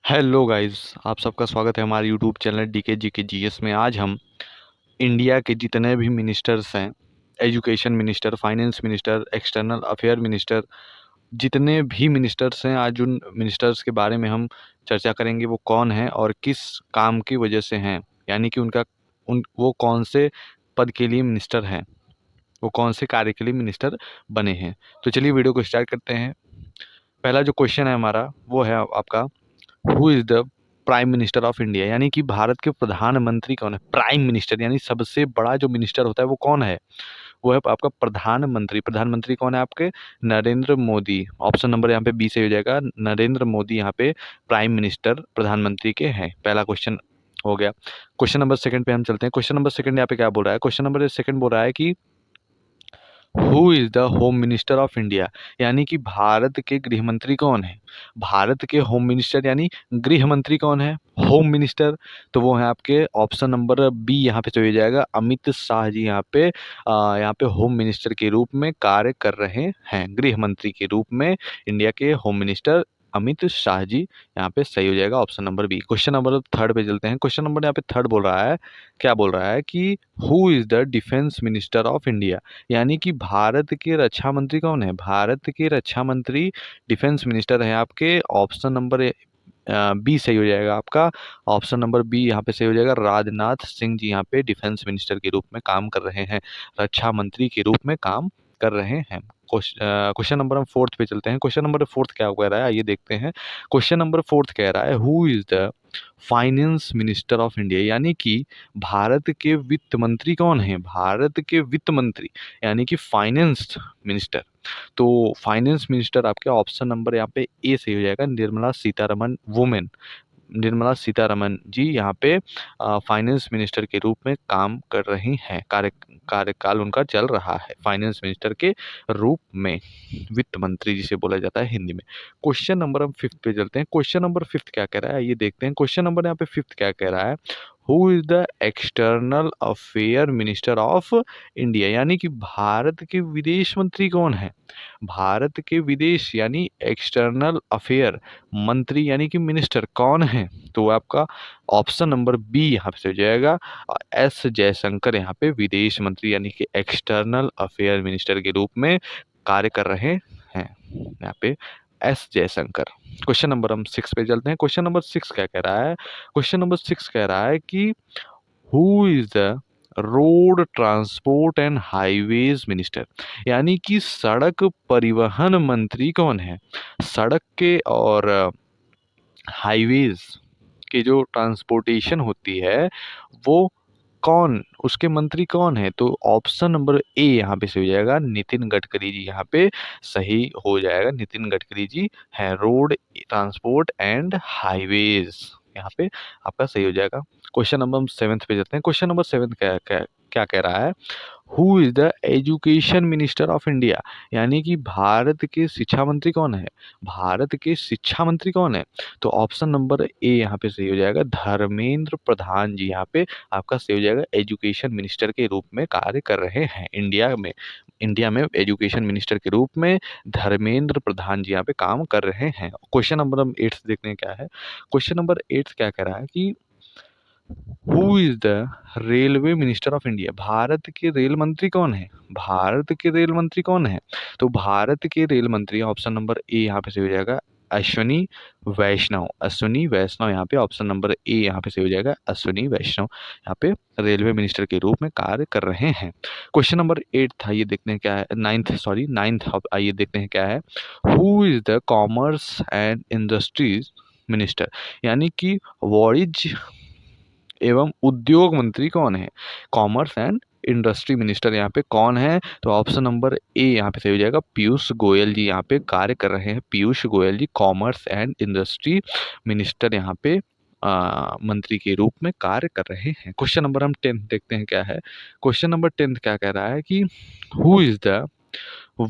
Hello guys, आप सबका स्वागत है हमारे यूट्यूब चैनल डीके जी के जीएस में। आज हम इंडिया के जितने भी मिनिस्टर्स हैं, education minister, finance minister, external affair minister, जितने भी मिनिस्टर्स हैं, आज उन मिनिस्टर्स के बारे में हम चर्चा करेंगे। वो कौन है और किस काम की वजह से हैं, यानी कि वो कौन से पद के लिए मिनिस्टर हैं, वो कौन से कार्य के लिए मिनिस्टर बने हैं। तो चलिए वीडियो को स्टार्ट करते हैं। पहला जो क्वेश्चन है हमारा वो है आपका, who is the prime minister of India, यानी कि भारत के प्रधानमंत्री कौन है। प्राइम मिनिस्टर यानी सबसे बड़ा जो मिनिस्टर होता है वो कौन है, वो है आपका प्रधानमंत्री। प्रधानमंत्री कौन है आपके, नरेंद्र मोदी। ऑप्शन नंबर यहाँ पे बी से हो जाएगा, नरेंद्र मोदी यहाँ पे प्राइम मिनिस्टर प्रधानमंत्री के हैं। पहला क्वेश्चन हो गया। क्वेश्चन नंबर सेकंड पे हम चलते हैं। क्वेश्चन नंबर सेकंड यहाँ पे क्या बोल रहा है, क्वेश्चन नंबर सेकंड बोल रहा है कि who is the home minister of India, यानी कि भारत के गृह मंत्री कौन है। भारत के होम मिनिस्टर यानी गृह मंत्री कौन है, होम मिनिस्टर। तो वो है आपके ऑप्शन नंबर बी, यहाँ पे तो हो जाएगा अमित शाह जी। यहाँ पे होम मिनिस्टर के रूप में कार्य कर रहे हैं, गृह मंत्री के रूप में इंडिया के होम मिनिस्टर अमित शाह जी। यहाँ पे सही हो जाएगा option number B. Question number third पे चलते हैं। क्वेश्चन नंबर यहाँ पे थर्ड बोल रहा है, क्या बोल रहा है कि who is the defence minister of India, यानी कि भारत के रक्षा मंत्री कौन है। भारत के रक्षा मंत्री डिफेंस मिनिस्टर है आपके ऑप्शन नंबर बी सही हो जाएगा आपका। ऑप्शन नंबर बी यहाँ पे सही हो जाएगा, राजनाथ सिंह जी यहाँ पे डिफेंस मिनिस्टर के रूप में काम कर रहे हैं, रक्षा मंत्री के रूप में काम कर रहे हैं। क्वेश्चन नंबर हम फोर्थ पे चलते हैं। क्वेश्चन नंबर फोर्थ क्या कह रहा है आइए देखते हैं। क्वेश्चन नंबर फोर्थ कह रहा है, who is the finance minister of India, यानी कि भारत के वित्त मंत्री कौन है। भारत के वित्त मंत्री यानी कि फाइनेंस मिनिस्टर। तो फाइनेंस मिनिस्टर आपके ऑप्शन नंबर यहाँ पे ए सही हो जाएगा, निर्मला सीतारमन वुमेन। निर्मला सीतारमन जी यहाँ पे फाइनेंस मिनिस्टर के रूप में काम कर रही हैं, कार्यकाल उनका चल रहा है फाइनेंस मिनिस्टर के रूप में, वित्त मंत्री जिसे बोला जाता है हिंदी में। क्वेश्चन नंबर हम फिफ्थ पे चलते हैं। क्वेश्चन नंबर फिफ्थ क्या कह रहा है ये देखते हैं। क्वेश्चन नंबर यहाँ पे फिफ्थ क्या कह रहा है, who is the external affair minister of India, यानी कि भारत के विदेश मंत्री कौन है। भारत के विदेश यानी एक्सटर्नल अफेयर मंत्री यानी कि मिनिस्टर कौन है, तो वो आपका ऑप्शन नंबर बी यहाँ पे हो जाएगा, एस जयशंकर यहाँ पे विदेश मंत्री यानी कि एक्सटर्नल अफेयर मिनिस्टर के रूप में कार्य कर रहे हैं यहाँ पे, एस जयशंकर। क्वेश्चन नंबर हम सिक्स पे चलते हैं। क्वेश्चन नंबर सिक्स क्या कह रहा है, क्वेश्चन नंबर सिक्स कह रहा है कि who is the road transport and highways minister, यानी कि सड़क परिवहन मंत्री कौन है। सड़क के और हाईवेज की जो ट्रांसपोर्टेशन होती है वो कौन, उसके मंत्री कौन है, तो ऑप्शन नंबर ए यहाँ पे सही हो जाएगा, नितिन गडकरी जी यहाँ पे सही हो जाएगा। नितिन गडकरी जी है रोड ट्रांसपोर्ट एंड हाईवेज, यहाँ पे आपका सही हो जाएगा। क्वेश्चन नंबर हम सेवेंथ पे जाते हैं। क्वेश्चन नंबर सेवेंथ क्या क्या क्या कह रहा है, who is the education minister of India, यानी कि भारत के शिक्षा मंत्री कौन है। भारत के शिक्षा मंत्री कौन है, तो ऑप्शन नंबर ए यहाँ पे सही हो जाएगा, धर्मेंद्र प्रधान जी यहाँ पे आपका सही हो जाएगा। एजुकेशन मिनिस्टर के रूप में कार्य कर रहे हैं इंडिया में। इंडिया में एजुकेशन मिनिस्टर के रूप में धर्मेंद्र प्रधान जी यहाँ पे काम कर रहे हैं। क्वेश्चन नंबर हम एट्थ देखने क्या है। क्वेश्चन नंबर एट्थ क्या कह रहा है कि who is the railway minister of India, Bharat के रेल मंत्री कौन है। भारत के रेल मंत्री कौन है, तो भारत के रेल मंत्री ऑप्शन नंबर ए यहाँ पे से हो जाएगा, अश्विनी वैष्णव। अश्विनी वैष्णव यहाँ पे ऑप्शन नंबर ए यहाँ पे से हो जाएगा, अश्विनी वैष्णव यहाँ पे रेलवे मिनिस्टर के रूप में कार्य कर रहे हैं। क्वेश्चन नंबर एट था, ये देखते हैं क्या है, नाइन्थ आइए देखते हैं क्या है, who is the commerce and industries minister, यानी कि वाणिज्य एवं उद्योग मंत्री कौन है। कॉमर्स एंड इंडस्ट्री मिनिस्टर यहाँ पे कौन है, तो ऑप्शन नंबर ए यहाँ पे सही हो जाएगा, पीयूष गोयल जी यहाँ पे कार्य कर रहे हैं। पीयूष गोयल जी कॉमर्स एंड इंडस्ट्री मिनिस्टर यहाँ पे मंत्री के रूप में कार्य कर रहे हैं। क्वेश्चन नंबर हम टेंथ देखते हैं क्या है। क्वेश्चन नंबर टेंथ क्या कह रहा है कि who is the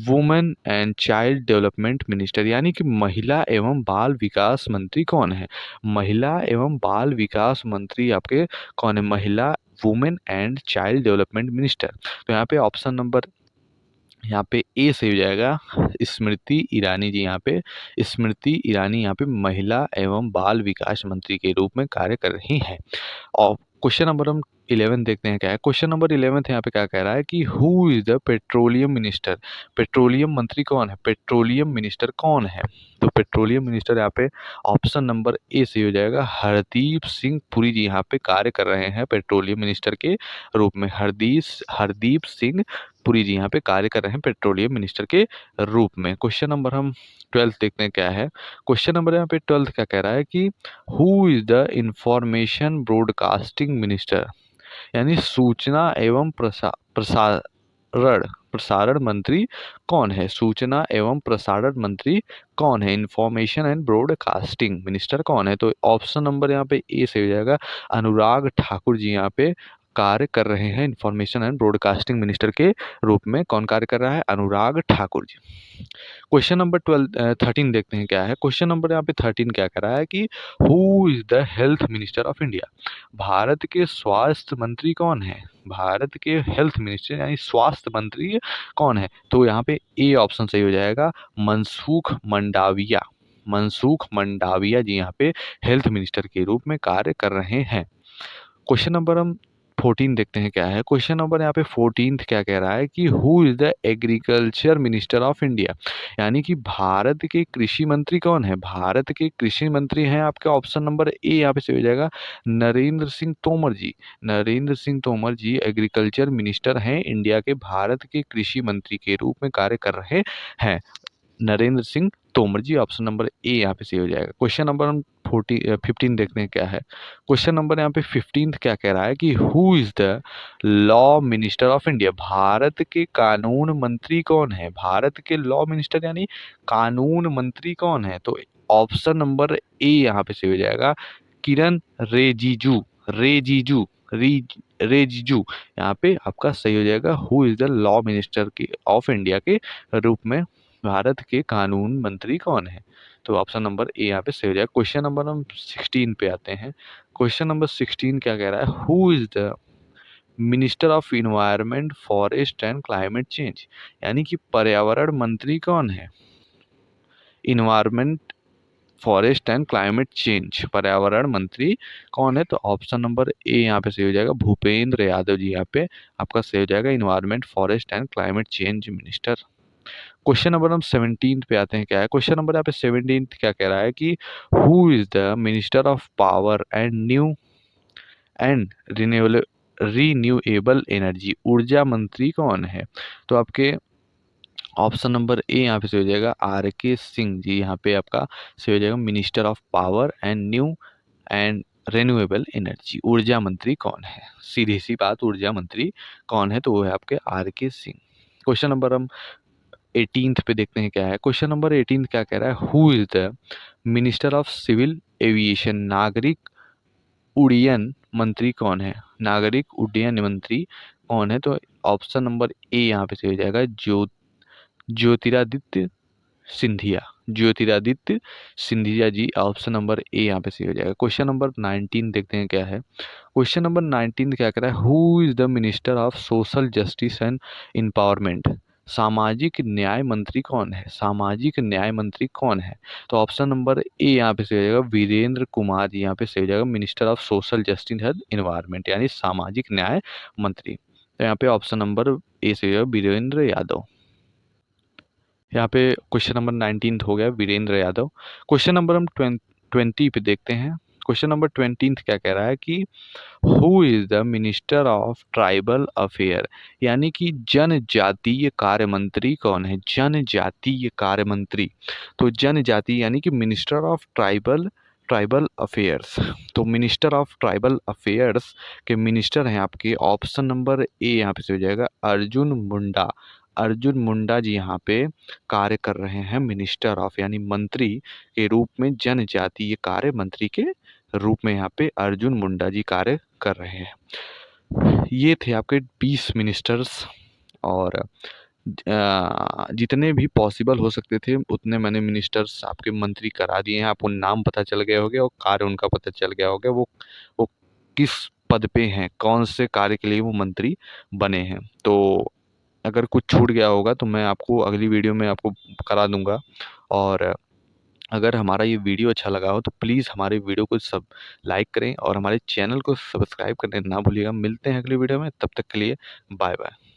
women and child development minister, यानी कि महिला एवं बाल विकास मंत्री कौन है। महिला एवं बाल विकास मंत्री आपके कौन है, महिला women and child development minister, तो यहाँ पे ऑप्शन नंबर यहाँ पे ए सही हो जाएगा स्मृति ईरानी जी। यहाँ पे स्मृति ईरानी यहाँ पे महिला एवं बाल विकास मंत्री के रूप में कार्य कर रही हैं। और क्वेश्चन नंबर हम 11 देखते हैं क्या है। क्वेश्चन नंबर 11 यहाँ पे क्या कह रहा है कि who is the petroleum minister. Petroleum मंत्री कौन है, पेट्रोलियम मिनिस्टर कौन है। तो पेट्रोलियम मिनिस्टर यहाँ पे ऑप्शन नंबर ए सही हो जाएगा हरदीप सिंह पुरी जी यहाँ पे कार्य कर रहे हैं पेट्रोलियम मिनिस्टर के रूप में। हरदीप सिंह पुरी जी यहाँ पे कार्य कर रहे हैं पेट्रोलियम मिनिस्टर के रूप में। क्वेश्चन नंबर हम 12 देखते हैं क्या है। क्वेश्चन नंबर यहाँ पे 12 क्या कह रहा है कि who is the information broadcasting minister, यानी सूचना एवं प्रसारण प्रसारण मंत्री कौन है। सूचना एवं प्रसारण मंत्री कौन है, इंफॉर्मेशन एंड ब्रॉडकास्टिंग मिनिस्टर कौन है। तो ऑप्शन नंबर यहाँ पे ए से हो जाएगा अनुराग ठाकुर जी यहाँ पे कार्य कर रहे हैं इंफॉर्मेशन एंड ब्रॉडकास्टिंग मिनिस्टर के रूप में। कौन कार्य कर रहा है, अनुराग ठाकुर जी। क्वेश्चन नंबर 13 देखते हैं क्या है। क्वेश्चन नंबर यहाँ पे 13 क्या कर रहा है कि who is the health minister of India. Bharat के स्वास्थ्य मंत्री कौन है, भारत के हेल्थ मिनिस्टर यानी स्वास्थ्य मंत्री कौन है। तो यहाँ पे ए ऑप्शन सही हो जाएगा मनसुख मंडाविया। मनसुख मंडाविया जी यहाँ पे हेल्थ मिनिस्टर के रूप में कार्य कर रहे हैं। क्वेश्चन नंबर हम 14 देखते हैं क्या है। क्वेश्चन नंबर यहाँ पे 14 क्या कह रहा है कि who is the agriculture minister of India, यानी कि भारत के कृषि मंत्री कौन है। भारत के कृषि मंत्री हैं आपके ऑप्शन नंबर ए यहाँ पे से हो जाएगा नरेंद्र सिंह तोमर जी। नरेंद्र सिंह तोमर जी एग्रीकल्चर मिनिस्टर हैं इंडिया के, भारत के कृषि मंत्री के रूप में कार्य कर रहे हैं नरेंद्र सिंह तोमर जी। ऑप्शन नंबर ए यहाँ पे सही हो जाएगा। क्वेश्चन नंबर हम 15 देखते हैं क्या है। क्वेश्चन नंबर यहाँ पे 15 क्या कह रहा है कि who is the law minister of India. Bharat के कानून मंत्री कौन है, भारत के लॉ मिनिस्टर यानी कानून मंत्री कौन है। तो ऑप्शन नंबर ए यहाँ पे सही हो जाएगा किरण रिजिजू। रिजिजू रिजिजू यहाँ पे आपका सही हो जाएगा who is the law minister के ऑफ इंडिया के रूप में भारत के कानून मंत्री कौन है। तो ऑप्शन नंबर ए यहाँ पे सही हो जाएगा। क्वेश्चन नंबर हम 16 पे आते हैं। क्वेश्चन नंबर 16 क्या कह रहा है who is the minister of environment forest and climate change, यानी कि पर्यावरण मंत्री कौन है। Environment forest and climate change पर्यावरण मंत्री कौन है। तो ऑप्शन नंबर ए यहाँ पे सही हो जाएगा भूपेंद्र यादव जी यहाँ पे आपका सही हो जाएगा environment forest and climate change minister. Question number हम 17 पे आते हैं क्या है। क्वेश्चन नंबर यहाँ पे 17 क्या कह रहा है कि who is the minister of power and new and renewable energy, ऊर्जा मंत्री कौन है। तो आपके ऑप्शन नंबर ए यहाँ पे से हो जाएगा आर के सिंह जी यहाँ पे आपका से हो जाएगा minister of power and new and renewable energy, ऊर्जा मंत्री कौन है। सीधी सी बात, ऊर्जा मंत्री कौन है, तो वो है आपके आर के सिंह। क्वेश्चन नंबर हम 18 पे देखते हैं क्या है। क्वेश्चन नंबर 18 क्या कह रहा है who is the minister of civil aviation, नागरिक उड्डयन मंत्री कौन है, नागरिक उड्डयन मंत्री कौन है। तो ऑप्शन नंबर ए यहाँ पे से हो जाएगा Jyotiraditya Scindia. Jyotiraditya Scindia ji option number A यहाँ पे सही हो जाएगा। क्वेश्चन नंबर 19 देखते हैं क्या है। क्वेश्चन नंबर 19 क्या कह रहा है who is the minister of social justice and empowerment, सामाजिक न्याय मंत्री कौन है, सामाजिक न्याय मंत्री कौन है। तो ऑप्शन नंबर ए यहाँ पे सही हो जाएगा वीरेंद्र कुमार जी यहाँ पे सही हो जाएगा minister of social justice and environment यानी सामाजिक न्याय मंत्री। तो यहाँ पे ऑप्शन नंबर ए से हो जाएगा वीरेंद्र यादव। यहाँ पे क्वेश्चन नंबर 19 हो गया वीरेंद्र यादव। क्वेश्चन नंबर हम 20 पे देखते हैं। क्वेश्चन नंबर 20 क्या कह रहा है कि who is the minister of tribal affair, यानी कि जनजातीय कार्य मंत्री कौन है, जनजातीय कार्य मंत्री। तो जनजाति यानी कि minister of tribal tribal affairs. तो मिनिस्टर ऑफ ट्राइबल अफेयर्स के मिनिस्टर हैं आपके ऑप्शन नंबर ए यहाँ पे से हो जाएगा अर्जुन मुंडा। अर्जुन मुंडा जी यहाँ पे कार्य कर रहे हैं मिनिस्टर ऑफ यानी मंत्री के रूप में, जनजातीय कार्य मंत्री के रूप में यहाँ पे अर्जुन मुंडा जी कार्य कर रहे हैं। ये थे आपके 20 मिनिस्टर्स और जितने भी पॉसिबल हो सकते थे उतने मैंने मिनिस्टर्स आपके मंत्री करा दिए हैं। आपको नाम पता चल गया होगा और कार्य उनका पता चल गया होगा, वो किस पद पे हैं, कौन से कार्य के लिए वो मंत्री बने हैं। तो अगर कुछ छूट गया होगा तो मैं आपको अगली वीडियो में आपको करा दूंगा। और अगर हमारा ये वीडियो अच्छा लगा हो तो प्लीज़ हमारे वीडियो को सब लाइक करें और हमारे चैनल को सब्सक्राइब करने ना भूलिएगा। मिलते हैं अगली वीडियो में, तब तक के लिए बाय बाय।